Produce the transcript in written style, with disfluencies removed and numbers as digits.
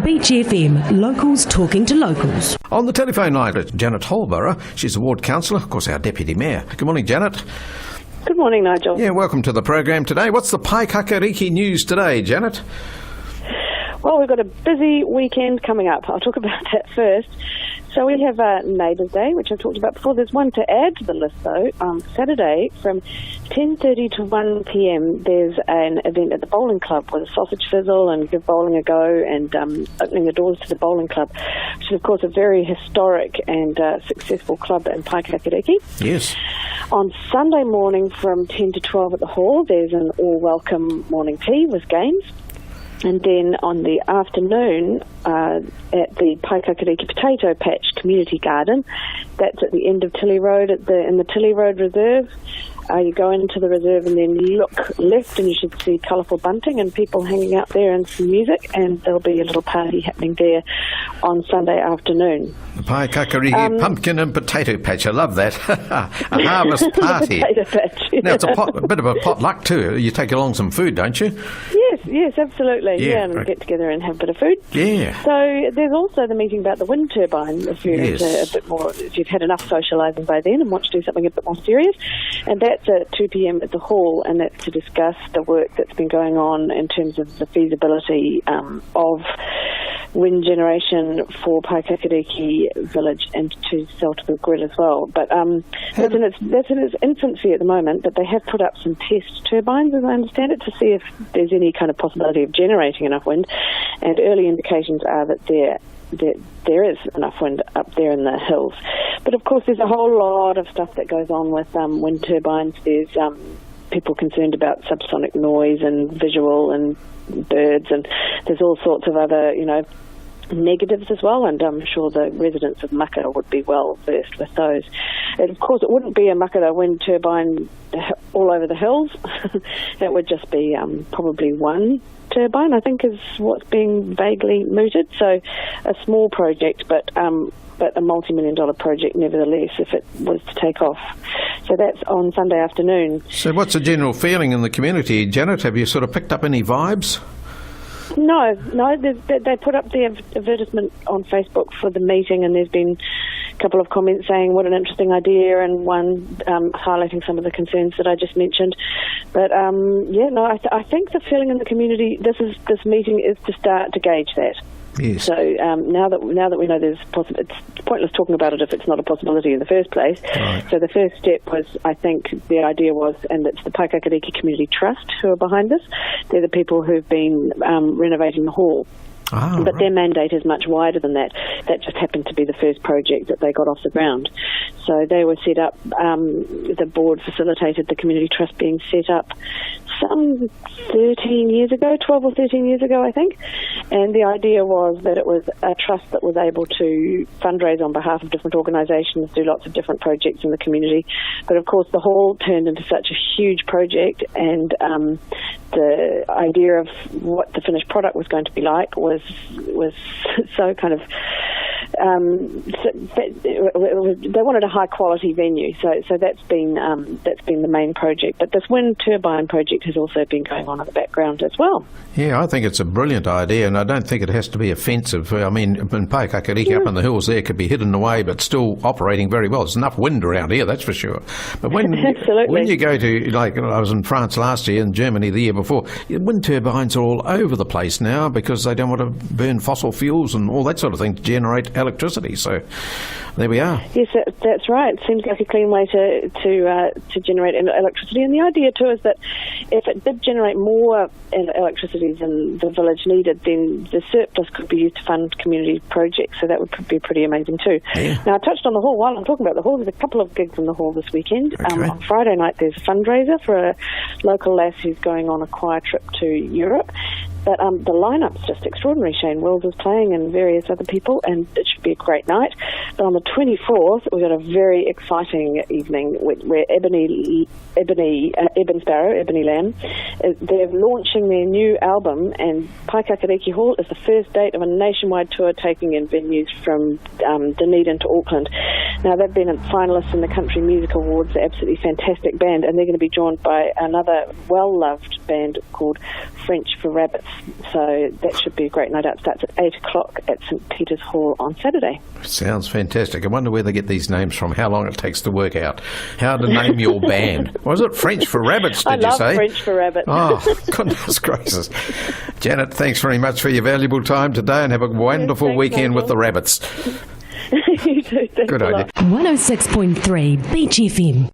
Beach FM, locals talking to locals. On the telephone line is Janet Holborow. She's a ward councillor, of course our deputy mayor. Good morning, Janet. Good morning, Nigel. Yeah, welcome to the program today. What's the Paekakariki news today, Janet? Well, we've got a busy weekend coming up. I'll talk about that first. So we have Neighbour's Day, which I've talked about before. There's one to add to the list, though. On Saturday, from 10:30 to 1 p.m, there's an event at the bowling club with a sausage fizzle and give bowling a go and opening the doors to the bowling club, which is, of course, a very historic and successful club in Paekakariki. Yes. On Sunday morning from 10 to 12 at the hall, there's an all-welcome morning tea with games. And then on the afternoon, at the Paekakariki Potato Patch Community Garden, that's at the end of Tilly Road, in the Tilly Road Reserve. You go into the reserve and then look left and you should see colourful bunting and people hanging out there and some music, and there'll be a little party happening there on Sunday afternoon. The Paekakariki Pumpkin and Potato Patch, I love that. A harvest party. Potato patch, yeah. Now, it's a bit of a potluck too. You take along some food, don't you? Yes, absolutely. Yeah, and right. get together and have a bit of food. Yeah. So there's also the meeting about the wind turbine, if you're into a bit more, if you've had enough socialising by then and want to do something a bit more serious. And that's at 2 p.m. at the hall, and that's to discuss the work that's been going on in terms of the feasibility of wind generation for Paekakariki village and to sell to the grid as well. But that's in its infancy at the moment, but they have put up some test turbines, as I understand it, to see if there's any kind of possibility of generating enough wind, and early indications are that there is enough wind up there in the hills. But of course there's a whole lot of stuff that goes on with wind turbines. There's people concerned about subsonic noise and visual and birds, and there's all sorts of other, negatives as well, and I'm sure the residents of Makara would be well versed with those. And of course it wouldn't be a Makara wind turbine all over the hills. That would just be probably one turbine, I think, is what's being vaguely mooted. So a small project, but a multi-million-dollar project nevertheless, if it was to take off. So that's on Sunday afternoon. So what's the general feeling in the community, Janet? Have you sort of picked up any vibes? No. They put up the advertisement on Facebook for the meeting, and there's been a couple of comments saying what an interesting idea, and one highlighting some of the concerns that I just mentioned. But I think the feeling in the community, this meeting is to start to gauge that. Yes. So now that we know it's pointless talking about it if it's not a possibility in the first place. Right. So the first step was, I think, the idea was, and it's the Paekakariki Community Trust who are behind this. They're the people who've been renovating the hall. But their mandate is much wider than that. That just happened to be the first project that they got off the ground. So they were set up, the board facilitated the community trust being set up some 13 years ago, 12 or 13 years ago, I think. And the idea was that it was a trust that was able to fundraise on behalf of different organisations, do lots of different projects in the community. But of course the hall turned into such a huge project, and the idea of what the finished product was going to be like was so kind of they wanted a high quality venue, so that's been the main project. But this wind turbine project has also been going on in the background as well. Yeah, I think it's a brilliant idea, and I don't think it has to be offensive. I mean, in Paekakariki up in the hills there could be hidden away but still operating very well. There's enough wind around here, that's for sure. But when you go to, like, I was in France last year and Germany the year before, wind turbines are all over the place now because they don't want to burn fossil fuels and all that sort of thing to generate electricity. So there we are. Yes, that's right. It seems like a clean way to generate electricity. And the idea too is that if it did generate more electricity than the village needed, then the surplus could be used to fund community projects. So that would be pretty amazing too. Yeah. Now, I touched on the hall. While I'm talking about the hall, there's a couple of gigs in the hall this weekend. Okay. On Friday night, there's a fundraiser for a local lass who's going on a choir trip to Europe. But the lineup's just extraordinary. Shane Wills is playing and various other people, and it should be a great night. But on the 24th, we've got a very exciting evening where Ebony Lamb, they're launching their new album, and Paekakariki Hall is the first date of a nationwide tour taking in venues from Dunedin to Auckland. Now, they've been finalists in the Country Music Awards. They're absolutely fantastic band, and they're going to be joined by another well-loved band called French for Rabbits. So that should be great. No doubt it starts at 8 o'clock at St Peter's Hall on Saturday. Sounds fantastic. I wonder where they get these names from, how long it takes to work out. How to name your band. Was it French for rabbits, did you say? I love French for rabbits. Oh, goodness gracious. Janet, thanks very much for your valuable time today, and have a wonderful weekend with the rabbits. You too. Thanks Good a idea. lot. 106.3 Beach FM.